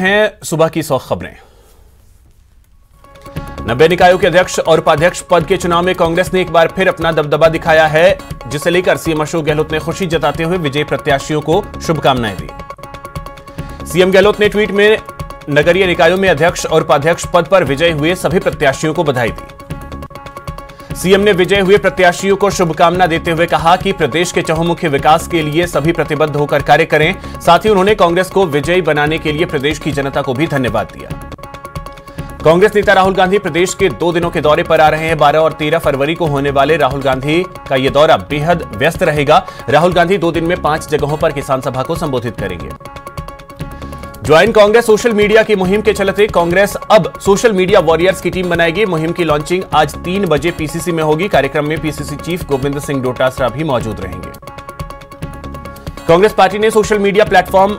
हैं सुबह की 100 खबरें। 90 निकायों के अध्यक्ष और उपाध्यक्ष पद के चुनाव में कांग्रेस ने एक बार फिर अपना दबदबा दिखाया है, जिसे लेकर सीएम अशोक गहलोत ने खुशी जताते हुए विजयी प्रत्याशियों को शुभकामनाएं दी। सीएम गहलोत ने ट्वीट में नगरीय निकायों में अध्यक्ष और उपाध्यक्ष पद पर विजय हुए सभी प्रत्याशियों को बधाई दी। सीएम ने विजय हुए प्रत्याशियों को शुभकामना देते हुए कहा कि प्रदेश के चहुमुखी विकास के लिए सभी प्रतिबद्ध होकर कार्य करें। साथ ही उन्होंने कांग्रेस को विजयी बनाने के लिए प्रदेश की जनता को भी धन्यवाद दिया। कांग्रेस नेता राहुल गांधी प्रदेश के 2 दिनों के दौरे पर आ रहे हैं। 12 और 13 फरवरी को होने वाले राहुल गांधी का यह दौरा बेहद व्यस्त रहेगा। राहुल गांधी 2 दिन में 5 जगहों पर किसान सभा को संबोधित करेंगे। ज्वाइन कांग्रेस सोशल मीडिया की मुहिम के चलते कांग्रेस अब सोशल मीडिया वॉरियर्स की टीम बनाएगी। मुहिम की लॉन्चिंग आज 3 बजे पीसीसी में होगी। कार्यक्रम में पीसीसी चीफ गोविंद सिंह डोटासरा भी मौजूद रहेंगे। कांग्रेस पार्टी ने सोशल मीडिया प्लेटफॉर्म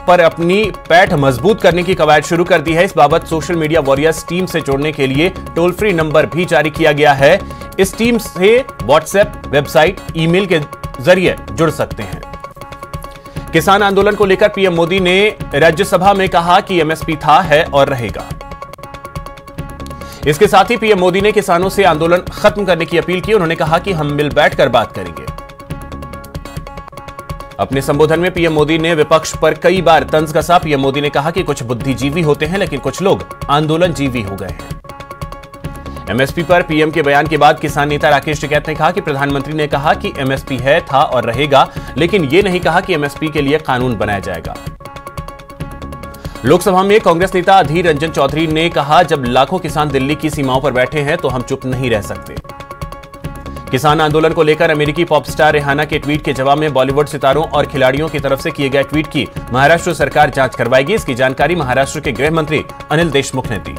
पर अपनी पैठ मजबूत करने की कवायद शुरू कर दी है। इस बाबत सोशल मीडिया वॉरियर्स टीम से जोड़ने के लिए टोल फ्री नंबर भी जारी किया गया है। इस टीम से व्हाट्सएप, वेबसाइट, ईमेल के जरिए जुड़ सकते हैं। किसान आंदोलन को लेकर पीएम मोदी ने राज्यसभा में कहा कि एमएसपी था, है और रहेगा। इसके साथ ही पीएम मोदी ने किसानों से आंदोलन खत्म करने की अपील की। उन्होंने कहा कि हम मिल बैठकर बात करेंगे। अपने संबोधन में पीएम मोदी ने विपक्ष पर कई बार तंज कसा। पीएम मोदी ने कहा कि कुछ बुद्धिजीवी होते हैं, लेकिन कुछ लोग आंदोलनजीवी हो गए हैं। एमएसपी पर पीएम के बयान के बाद किसान नेता राकेश टिकैत ने कहा कि प्रधानमंत्री ने कहा कि एमएसपी है, था और रहेगा, लेकिन यह नहीं कहा कि एमएसपी के लिए कानून बनाया जाएगा। लोकसभा में कांग्रेस नेता अधीर रंजन चौधरी ने कहा, जब लाखों किसान दिल्ली की सीमाओं पर बैठे हैं तो हम चुप नहीं रह सकते। किसान आंदोलन को लेकर अमेरिकी पॉप स्टार रिहाना के ट्वीट के जवाब में बॉलीवुड सितारों और खिलाड़ियों की तरफ से किए गए ट्वीट की महाराष्ट्र सरकार जांच करवाएगी। इसकी जानकारी महाराष्ट्र के गृह मंत्री अनिल देशमुख ने दी।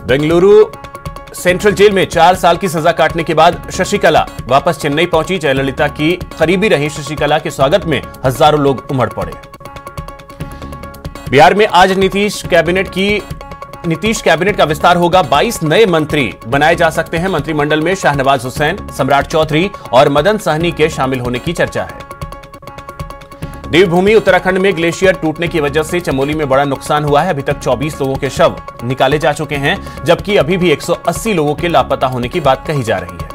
बेंगलुरु सेंट्रल जेल में 4 साल की सजा काटने के बाद शशिकला वापस चेन्नई पहुंची। जयललिता की करीबी रही शशिकला के स्वागत में हजारों लोग उमड़ पड़े। बिहार में आज नीतीश कैबिनेट का विस्तार होगा। 22 नए मंत्री बनाए जा सकते हैं। मंत्रिमंडल में शाहनवाज हुसैन, सम्राट चौधरी और मदन सहनी के शामिल होने की चर्चा है। देवभूमि उत्तराखंड में ग्लेशियर टूटने की वजह से चमोली में बड़ा नुकसान हुआ है। अभी तक 24 लोगों के शव निकाले जा चुके हैं, जबकि अभी भी 180 लोगों के लापता होने की बात कही जा रही है।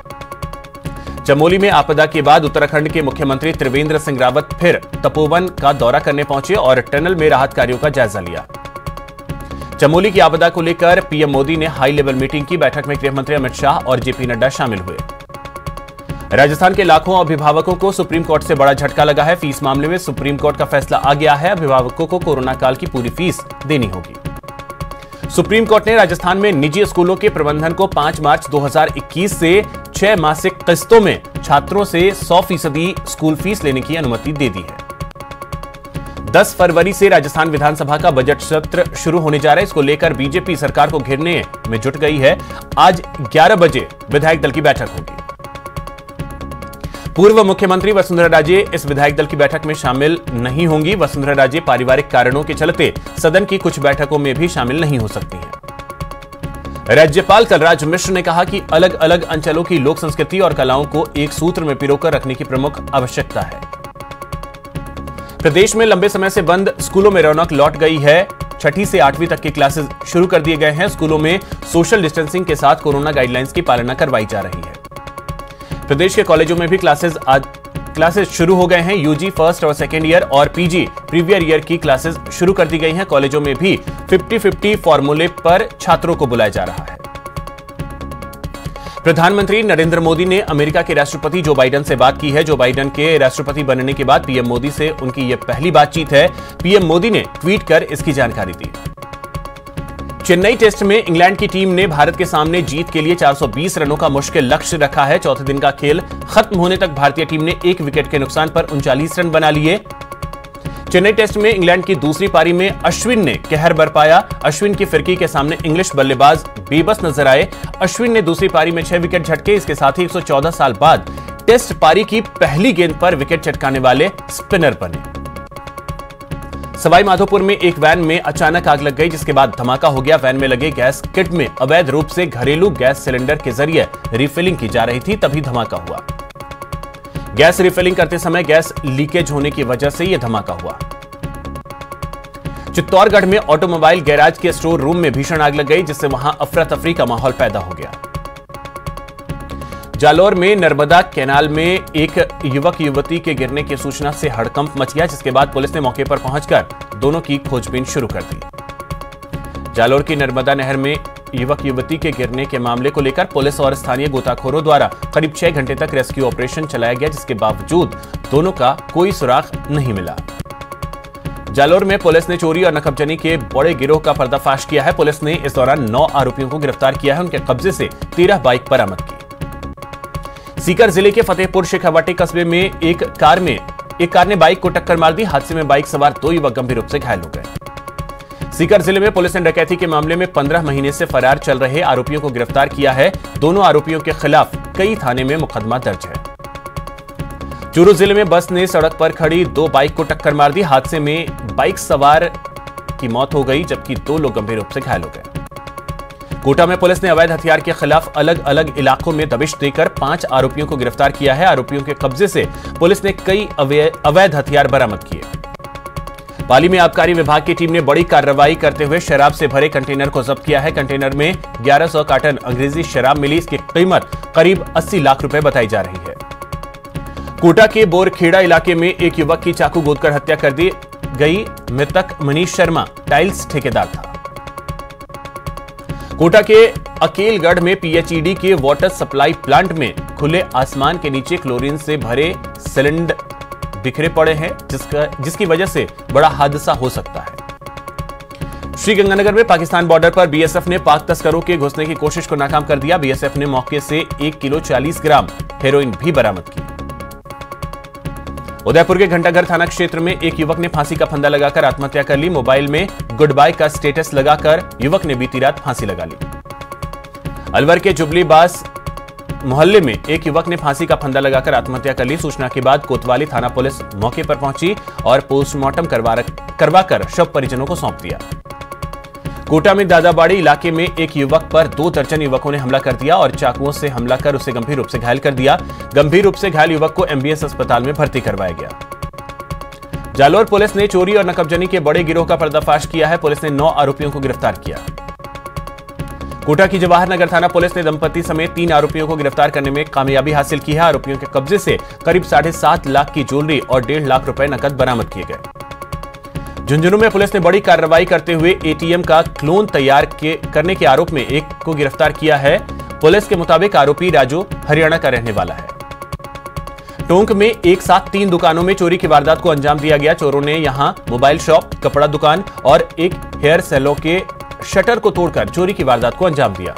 चमोली में आपदा के बाद उत्तराखंड के मुख्यमंत्री त्रिवेंद्र सिंह रावत फिर तपोवन का दौरा करने पहुंचे और टनल में राहत कार्यों का जायजा लिया। चमोली की आपदा को लेकर पीएम मोदी ने हाई लेवल मीटिंग की। बैठक में गृह मंत्री अमित शाह और जेपी नड्डा शामिल हुए। राजस्थान के लाखों अभिभावकों को सुप्रीम कोर्ट से बड़ा झटका लगा है। फीस मामले में सुप्रीम कोर्ट का फैसला आ गया है। अभिभावकों को कोरोना काल की पूरी फीस देनी होगी। सुप्रीम कोर्ट ने राजस्थान में निजी स्कूलों के प्रबंधन को 5 मार्च 2021 से 6 मासिक किस्तों में छात्रों से 100% स्कूल फीस लेने की अनुमति दे दी है। 10 फरवरी से राजस्थान विधानसभा का बजट सत्र शुरू होने जा रहा है। इसको लेकर बीजेपी सरकार को घेरने में जुट गई है। आज 11 बजे विधायक दल की बैठक होगी। पूर्व मुख्यमंत्री वसुंधरा राजे इस विधायक दल की बैठक में शामिल नहीं होंगी। वसुंधरा राजे पारिवारिक कारणों के चलते सदन की कुछ बैठकों में भी शामिल नहीं हो सकती हैं। राज्यपाल कलराज मिश्र ने कहा कि अलग अलग अंचलों की लोक संस्कृति और कलाओं को एक सूत्र में पिरोकर रखने की प्रमुख आवश्यकता है। प्रदेश में लंबे समय से बंद स्कूलों में रौनक लौट गई है। 6ठी से 8वीं तक के क्लासेस शुरू कर दिए गए हैं। स्कूलों में सोशल डिस्टेंसिंग के साथ कोरोना गाइडलाइंस की पालना करवाई जा रही है। प्रदेश के कॉलेजों में भी क्लासेस शुरू हो गए हैं। यूजी फर्स्ट और सेकेंड ईयर और पीजी प्रीवियर ईयर की क्लासेस शुरू कर दी गई हैं। कॉलेजों में भी 50-50 फॉर्मूले पर छात्रों को बुलाया जा रहा है। प्रधानमंत्री नरेंद्र मोदी ने अमेरिका के राष्ट्रपति जो बाइडेन से बात की है। जो बाइडेन के राष्ट्रपति बनने के बाद पीएम मोदी से उनकी यह पहली बातचीत है। पीएम मोदी ने ट्वीट कर इसकी जानकारी दी। चेन्नई टेस्ट में इंग्लैंड की टीम ने भारत के सामने जीत के लिए 420 रनों का मुश्किल लक्ष्य रखा है। चौथे दिन का खेल खत्म होने तक भारतीय टीम ने 1 विकेट के नुकसान पर 39 रन बना लिए। चेन्नई टेस्ट में इंग्लैंड की दूसरी पारी में अश्विन ने कहर बरपाया। अश्विन की फिरकी के सामने इंग्लिश बल्लेबाज बेबस नजर आए। अश्विन ने दूसरी पारी में 6 विकेट झटके। इसके साथ ही 114 साल बाद टेस्ट पारी की पहली गेंद पर विकेट चटकाने वाले स्पिनर बने। सवाई माधोपुर में एक वैन में अचानक आग लग गई, जिसके बाद धमाका हो गया। वैन में लगे गैस किट में अवैध रूप से घरेलू गैस सिलेंडर के जरिए रिफिलिंग की जा रही थी, तभी धमाका हुआ। गैस रिफिलिंग करते समय गैस लीकेज होने की वजह से यह धमाका हुआ। चित्तौड़गढ़ में ऑटोमोबाइल गैराज के स्टोर रूम में भीषण आग लग गई, जिससे वहां अफरा तफरी का माहौल पैदा हो गया। जालौर में नर्मदा कैनाल में एक युवक युवती के गिरने की सूचना से हड़कंप मच गया, जिसके बाद पुलिस ने मौके पर पहुंचकर दोनों की खोजबीन शुरू कर दी। जालौर की नर्मदा नहर में युवक युवती के गिरने के मामले को लेकर पुलिस और स्थानीय गोताखोरों द्वारा करीब 6 घंटे तक रेस्क्यू ऑपरेशन चलाया गया, जिसके बावजूद दोनों का कोई सुराग नहीं मिला। जालौर में पुलिस ने चोरी और नकबजनी के बड़े गिरोह का पर्दाफाश किया है। पुलिस ने इस दौरान 9 आरोपियों को गिरफ्तार किया है। उनके कब्जे से 13 बाइक बरामद की। सीकर जिले के फतेहपुर शेखावाटी कस्बे में एक कार ने बाइक को टक्कर मार दी। हादसे में बाइक सवार 2 युवक गंभीर रूप से घायल हो गए। सीकर जिले में पुलिस ने डकैती के मामले में 15 महीने से फरार चल रहे आरोपियों को गिरफ्तार किया है। दोनों आरोपियों के खिलाफ कई थाने में मुकदमा दर्ज है। चूरू जिले में बस ने सड़क पर खड़ी 2 बाइक को टक्कर मार दी। हादसे में बाइक सवार की मौत हो गई, जबकि 2 लोग गंभीर रूप से घायल हो गए। कोटा में पुलिस ने अवैध हथियार के खिलाफ अलग अलग इलाकों में दबिश देकर 5 आरोपियों को गिरफ्तार किया है। आरोपियों के कब्जे से पुलिस ने कई अवैध हथियार बरामद किए। पाली में आबकारी विभाग की टीम ने बड़ी कार्रवाई करते हुए शराब से भरे कंटेनर को जब्त किया है। कंटेनर में 1100 कार्टन अंग्रेजी शराब मिली। इसकी कीमत करीब 80 लाख रुपए बताई जा रही है। कोटा के बोरखेड़ा इलाके में एक युवक की चाकू गोदकर हत्या कर दी गई। मृतक मनीष शर्मा टाइल्स ठेकेदार था। कोटा के अकेलगढ़ में पीएचईडी के वाटर सप्लाई प्लांट में खुले आसमान के नीचे क्लोरीन से भरे सिलेंडर बिखरे पड़े हैं, जिसकी वजह से बड़ा हादसा हो सकता है। श्रीगंगानगर में पाकिस्तान बॉर्डर पर बीएसएफ ने पाक तस्करों के घुसने की कोशिश को नाकाम कर दिया। बीएसएफ ने मौके से 1 किलो 40 ग्राम हेरोइन भी बरामद की। उदयपुर के घंटाघर थाना क्षेत्र में एक युवक ने फांसी का फंदा लगाकर आत्महत्या कर ली। मोबाइल में गुड बाय का स्टेटस लगाकर युवक ने बीती रात फांसी लगा ली। अलवर के जुबली बास मोहल्ले में एक युवक ने फांसी का फंदा लगाकर आत्महत्या कर ली। सूचना के बाद कोतवाली थाना पुलिस मौके पर पहुंची और पोस्टमार्टम करवाकर शव परिजनों को सौंप दिया। कोटा में दादाबाड़ी इलाके में एक युवक पर 2 दर्जन युवकों ने हमला कर दिया और चाकुओं से हमला कर उसे गंभीर रूप से घायल कर दिया। गंभीर रूप से घायल युवक को एमबीएस अस्पताल में भर्ती करवाया गया। जालौर पुलिस ने चोरी और नकबजनी के बड़े गिरोह का पर्दाफाश किया है। पुलिस ने 9 आरोपियों को गिरफ्तार किया। कोटा की जवाहर नगर थाना पुलिस ने दंपति समेत 3 आरोपियों को गिरफ्तार करने में कामयाबी हासिल की है। आरोपियों के कब्जे से करीब 7.5 लाख की ज्वेलरी और 1.5 लाख रुपए नकद बरामद किए गए। झुंझुनू में पुलिस ने बड़ी कार्रवाई करते हुए एटीएम का क्लोन तैयार करने के आरोप में एक को गिरफ्तार किया है। पुलिस के मुताबिक आरोपी राजू हरियाणा का रहने वाला है। टोंक में एक साथ 3 दुकानों में चोरी की वारदात को अंजाम दिया गया। चोरों ने यहां मोबाइल शॉप, कपड़ा दुकान और एक हेयर सैलून के शटर को तोड़कर चोरी की वारदात को अंजाम दिया।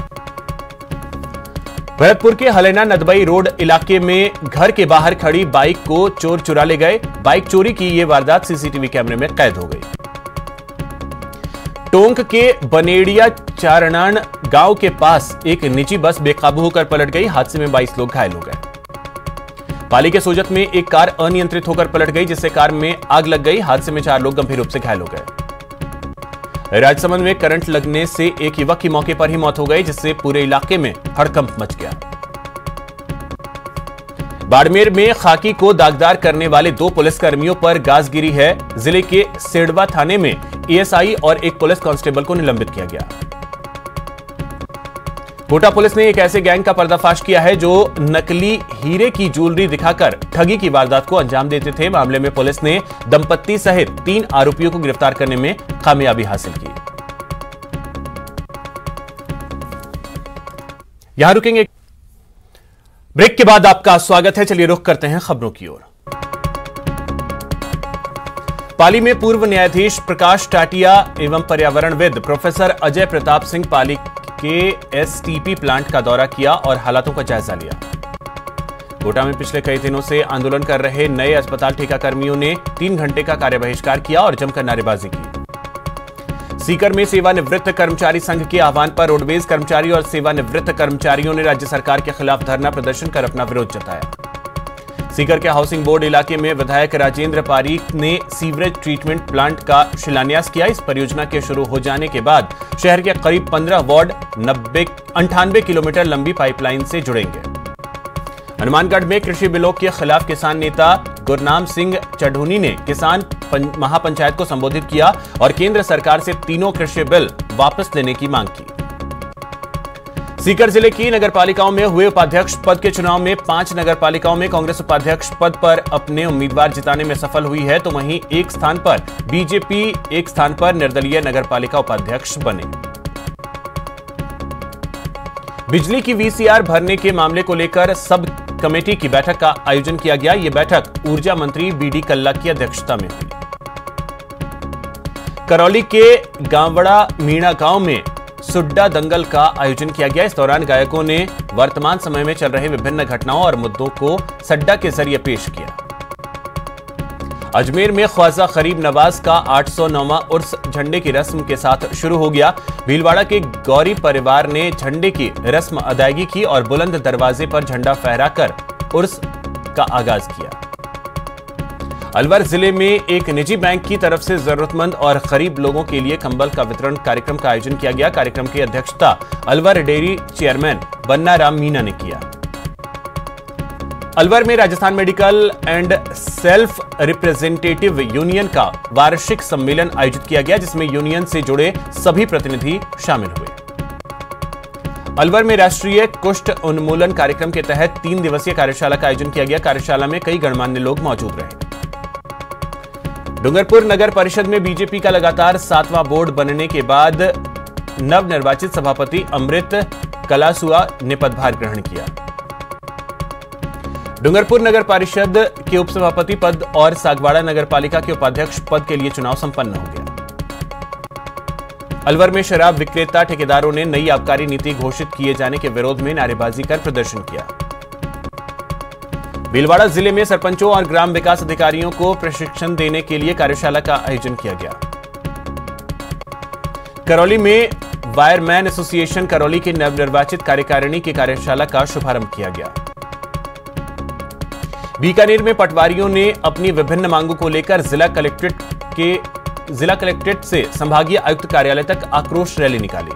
भरतपुर के हलेना नदबई रोड इलाके में घर के बाहर खड़ी बाइक को चोर चुरा ले गए। बाइक चोरी की यह वारदात सीसीटीवी कैमरे में कैद हो गई। टोंक के बनेड़िया चारणान गांव के पास एक निजी बस बेकाबू होकर पलट गई। हादसे में 22 लोग घायल हो गए। पाली के सोजत में एक कार अनियंत्रित होकर पलट गई, जिससे कार में आग लग गई। हादसे में 4 लोग गंभीर रूप से घायल हो गए। राजसमंद में करंट लगने से एक युवक की मौके पर ही मौत हो गई, जिससे पूरे इलाके में हड़कंप मच गया। बाड़मेर में खाकी को दागदार करने वाले 2 पुलिसकर्मियों पर गाज गिरी है। जिले के सेडवा थाने में एएसआई और एक पुलिस कांस्टेबल को निलंबित किया गया। कोटा पुलिस ने एक ऐसे गैंग का पर्दाफाश किया है जो नकली हीरे की ज्वेलरी दिखाकर ठगी की वारदात को अंजाम देते थे। मामले में पुलिस ने दंपत्ति सहित 3 आरोपियों को गिरफ्तार करने में कामयाबी हासिल की। यहां रुकेंगे, ब्रेक के बाद आपका स्वागत है। चलिए रुख करते हैं खबरों की ओर। पाली में पूर्व न्यायाधीश प्रकाश टाटिया एवं पर्यावरणविद प्रोफेसर अजय प्रताप सिंह पाली के एसटीपी प्लांट का दौरा किया और हालातों का जायजा लिया। कोटा में पिछले कई दिनों से आंदोलन कर रहे नए अस्पताल ठेकाकर्मियों ने 3 घंटे का कार्य बहिष्कार किया और जमकर नारेबाजी की। सीकर में सेवानिवृत्त कर्मचारी संघ के आह्वान पर रोडवेज कर्मचारी और सेवानिवृत्त कर्मचारियों ने राज्य सरकार के खिलाफ धरना प्रदर्शन कर अपना विरोध जताया। सीकर के हाउसिंग बोर्ड इलाके में विधायक राजेंद्र पारीक ने सीवरेज ट्रीटमेंट प्लांट का शिलान्यास किया। इस परियोजना के शुरू हो जाने के बाद शहर के करीब 15 वार्ड 98 किलोमीटर लंबी पाइपलाइन से जुड़ेंगे। हनुमानगढ़ में कृषि बिलों के खिलाफ किसान नेता गुरनाम सिंह चढ़ूनी ने किसान महापंचायत को संबोधित किया और केंद्र सरकार से तीनों कृषि बिल वापस लेने की मांग की। सीकर जिले की नगरपालिकाओं में हुए उपाध्यक्ष पद के चुनाव में 5 नगरपालिकाओं में कांग्रेस उपाध्यक्ष पद पर अपने उम्मीदवार जिताने में सफल हुई है, तो वहीं एक स्थान पर बीजेपी, एक स्थान पर निर्दलीय नगरपालिका उपाध्यक्ष बने। बिजली की वीसीआर भरने के मामले को लेकर सब कमेटी की बैठक का आयोजन किया गया। यह बैठक ऊर्जा मंत्री बीडी कल्ला की अध्यक्षता में हुई। करौली के गांवड़ा मीणा गांव में सुड्डा दंगल का आयोजन किया गया। इस दौरान गायकों ने वर्तमान समय में चल रहे विभिन्न घटनाओं और मुद्दों को सड्डा के जरिए पेश किया। अजमेर में ख्वाजा गरीब नवाज का 809वां उर्स झंडे की रस्म के साथ शुरू हो गया। भीलवाड़ा के गौरी परिवार ने झंडे की रस्म अदायगी की और बुलंद दरवाजे पर झंडा फहराकर उर्स का आगाज किया। अलवर जिले में एक निजी बैंक की तरफ से जरूरतमंद और गरीब लोगों के लिए कंबल का वितरण कार्यक्रम का आयोजन किया गया। कार्यक्रम की अध्यक्षता अलवर डेयरी चेयरमैन बन्ना राम मीना ने किया। अलवर में Rajasthan medical and self representative union का वार्षिक सम्मेलन आयोजित किया गया, जिसमें यूनियन से जुड़े सभी प्रतिनिधि शामिल हुए। अलवर में राष्ट्रीय कुष्ठ उन्मूलन कार्यक्रम के तहत 3 दिवसीय कार्यशाला का आयोजन किया गया। कार्यशाला में कई गणमान्य लोग मौजूद रहे। डूंगरपुर नगर परिषद में बीजेपी का लगातार 7वां बोर्ड बनने के बाद नवनिर्वाचित सभापति अमृत कलासुआ ने पदभार ग्रहण किया। डूंगरपुर नगर परिषद के उपसभापति पद और सागवाड़ा नगरपालिका के उपाध्यक्ष पद के लिए चुनाव संपन्न हो गया। अलवर में शराब विक्रेता ठेकेदारों ने नई आबकारी नीति घोषित किए जाने के विरोध में नारेबाजी कर प्रदर्शन किया। भीलवाड़ा जिले में सरपंचों और ग्राम विकास अधिकारियों को प्रशिक्षण देने के लिए कार्यशाला का आयोजन किया गया। करौली में वायरमैन एसोसिएशन करौली की नवनिर्वाचित कार्यकारिणी की कार्यशाला का शुभारंभ किया गया। बीकानेर में पटवारियों ने अपनी विभिन्न मांगों को लेकर जिला कलेक्ट्रेट से संभागीय आयुक्त कार्यालय तक आक्रोश रैली निकाली।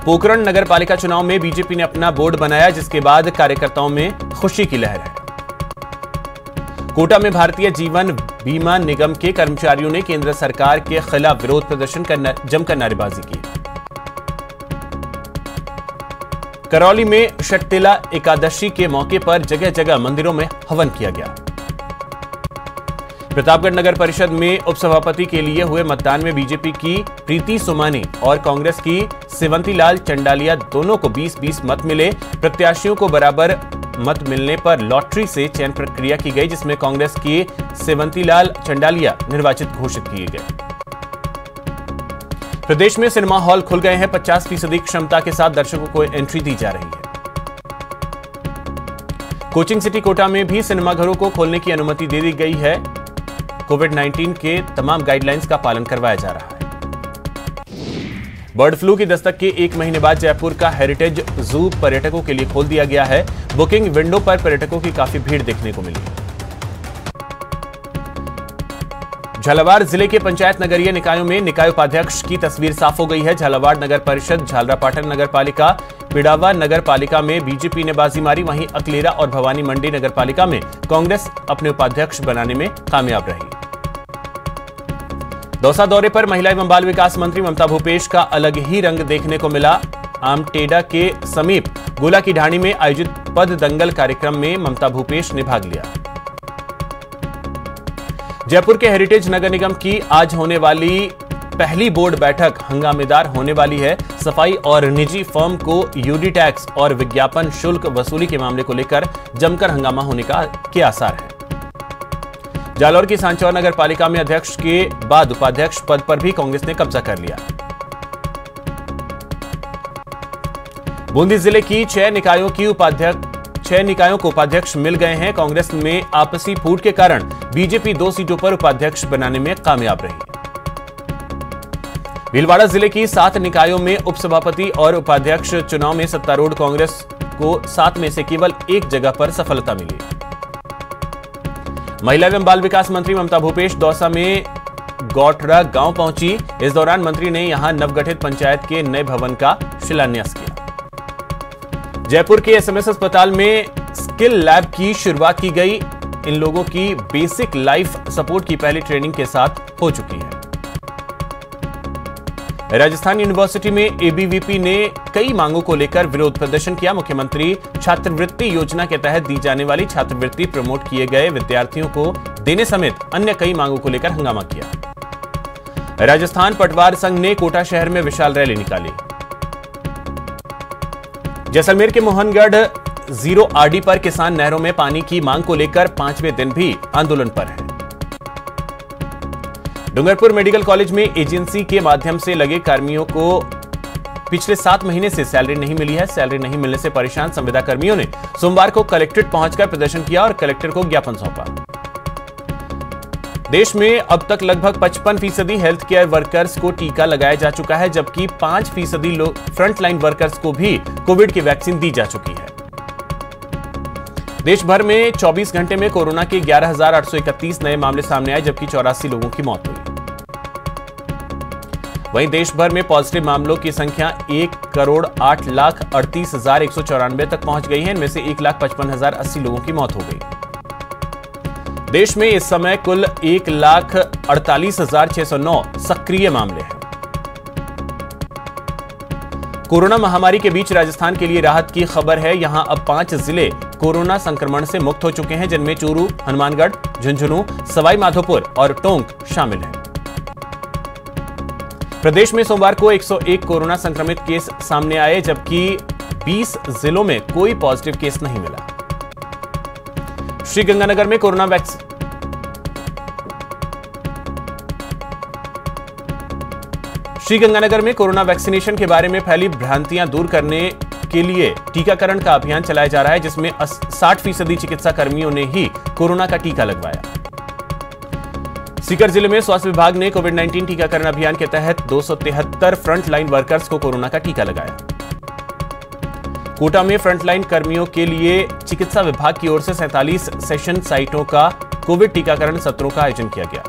पोखरण नगर पालिका चुनाव में बीजेपी ने अपना बोर्ड बनाया, जिसके बाद कार्यकर्ताओं में खुशी की लहर है। कोटा में भारतीय जीवन बीमा निगम के कर्मचारियों ने केंद्र सरकार के खिलाफ विरोध प्रदर्शन कर जमकर नारेबाजी की। करौली में शट्टिला एकादशी के मौके पर जगह जगह मंदिरों में हवन किया गया। प्रतापगढ़ नगर परिषद में उपसभापति के लिए हुए मतदान में बीजेपी की प्रीति सोमानी और कांग्रेस की सेवंतीलाल चंडालिया दोनों को 20-20 मत मिले। प्रत्याशियों को बराबर मत मिलने पर लॉटरी से चयन प्रक्रिया की गई, जिसमें कांग्रेस की सेवंतीलाल चंडालिया निर्वाचित घोषित किए गए। प्रदेश में सिनेमा हॉल खुल गए हैं। 50% क्षमता के साथ दर्शकों को एंट्री दी जा रही है। कोचिंग सिटी कोटा में भी सिनेमाघरों को खोलने की अनुमति दे दी गई है। कोविड-19 के तमाम गाइडलाइंस का पालन करवाया जा रहा है। बर्ड फ्लू की दस्तक के 1 महीने बाद जयपुर का हेरिटेज जू पर्यटकों के लिए खोल दिया गया है। बुकिंग विंडो पर पर्यटकों की काफी भीड़ देखने को मिली। झालावाड़ जिले के पंचायत नगरीय निकायों में निकाय उपाध्यक्ष की तस्वीर साफ हो गई है। झालावाड़ नगर परिषद, झालरापाटन नगर पालिका, पिड़ावा नगर पालिका में बीजेपी ने बाजी मारी। वहीं अकलेरा और भवानी मंडी नगर पालिका में कांग्रेस अपने उपाध्यक्ष बनाने में कामयाब रही। दौसा दौरे पर महिला एवं बाल विकास मंत्री ममता भूपेश का अलग ही रंग देखने को मिला। आमटेडा के समीप गोला की ढाणी में आयोजित पद दंगल कार्यक्रम में ममता भूपेश ने भाग लिया। जयपुर के हेरिटेज नगर निगम की आज होने वाली पहली बोर्ड बैठक हंगामेदार होने वाली है। सफाई और निजी फर्म को यूडी टैक्स और विज्ञापन शुल्क वसूली के मामले को लेकर जमकर हंगामा होने के आसार हैं। जालौर की सांचौर नगर पालिका में अध्यक्ष के बाद उपाध्यक्ष पद पर भी कांग्रेस ने कब्जा कर लिया। बूंदी जिले की 6 निकायों को उपाध्यक्ष मिल गए हैं। कांग्रेस में आपसी फूट के कारण बीजेपी 2 सीटों पर उपाध्यक्ष बनाने में कामयाब रही। भीलवाड़ा जिले की 7 निकायों में उपसभापति और उपाध्यक्ष चुनाव में सत्तारूढ़ कांग्रेस को 7 में से केवल 1 जगह पर सफलता मिली। महिला एवं बाल विकास मंत्री ममता भूपेश दौसा में गौठरा गांव पहुंची। इस दौरान मंत्री ने यहां नवगठित पंचायत के नए भवन का शिलान्यास किया। जयपुर के एसएमएस अस्पताल में स्किल लैब की शुरुआत की गई। इन लोगों की बेसिक लाइफ सपोर्ट की पहली ट्रेनिंग के साथ हो चुकी है। राजस्थान यूनिवर्सिटी में एबीवीपी ने कई मांगों को लेकर विरोध प्रदर्शन किया। मुख्यमंत्री छात्रवृत्ति योजना के तहत दी जाने वाली छात्रवृत्ति प्रमोट किए गए विद्यार्थियों को देने समेत अन्य कई मांगों को लेकर हंगामा किया। राजस्थान पटवार संघ ने कोटा शहर में विशाल रैली निकाली। जैसलमेर के मोहनगढ़ 0 आरडी पर किसान नहरों में पानी की मांग को लेकर 5वें दिन भी आंदोलन पर है। डूंगरपुर मेडिकल कॉलेज में एजेंसी के माध्यम से लगे कर्मियों को पिछले 7 महीने से सैलरी नहीं मिली है। सैलरी नहीं मिलने से परेशान संविदा कर्मियों ने सोमवार को कलेक्ट्रेट पहुंचकर प्रदर्शन किया और कलेक्टर को ज्ञापन सौंपा। देश में अब तक लगभग 55% हेल्थ केयर वर्कर्स को टीका लगाया जा चुका है, जबकि 5% फ्रंटलाइन वर्कर्स को भी कोविड की वैक्सीन दी जा चुकी है। देश भर में 24 घंटे में कोरोना के 11,831 नए मामले सामने आए, जबकि 84 लोगों की मौत हुई। वहीं देश भर में पॉजिटिव मामलों की संख्या 1,08,38,194 तक पहुंच गई है। इनमें से 1,55,080 लोगों की मौत हो गई। देश में इस समय कुल 1,48,609 सक्रिय मामले हैं। कोरोना महामारी के बीच राजस्थान के लिए राहत की खबर है। यहां अब 5 जिले कोरोना संक्रमण से मुक्त हो चुके हैं, जिनमें चूरू, हनुमानगढ़, झुंझुनू, सवाई माधोपुर और टोंक शामिल हैं। प्रदेश में सोमवार को 101 कोरोना संक्रमित केस सामने आए, जबकि 20 जिलों में कोई पॉजिटिव केस नहीं मिला। श्रीगंगानगर में कोरोना वैक्सीनेशन के बारे में फैली भ्रांतियां दूर करने के लिए टीकाकरण का अभियान चलाया जा रहा है, जिसमें 60% चिकित्सा कर्मियों ने ही कोरोना का टीका लगवाया। सीकर जिले में स्वास्थ्य विभाग ने कोविड-19 टीकाकरण अभियान के तहत 273 फ्रंटलाइन वर्कर्स को कोरोना का टीका लगाया। कोटा में फ्रंटलाइन कर्मियों के लिए चिकित्सा विभाग की ओर से 47 सेशन साइटों का कोविड टीकाकरण सत्रों का आयोजन किया गया।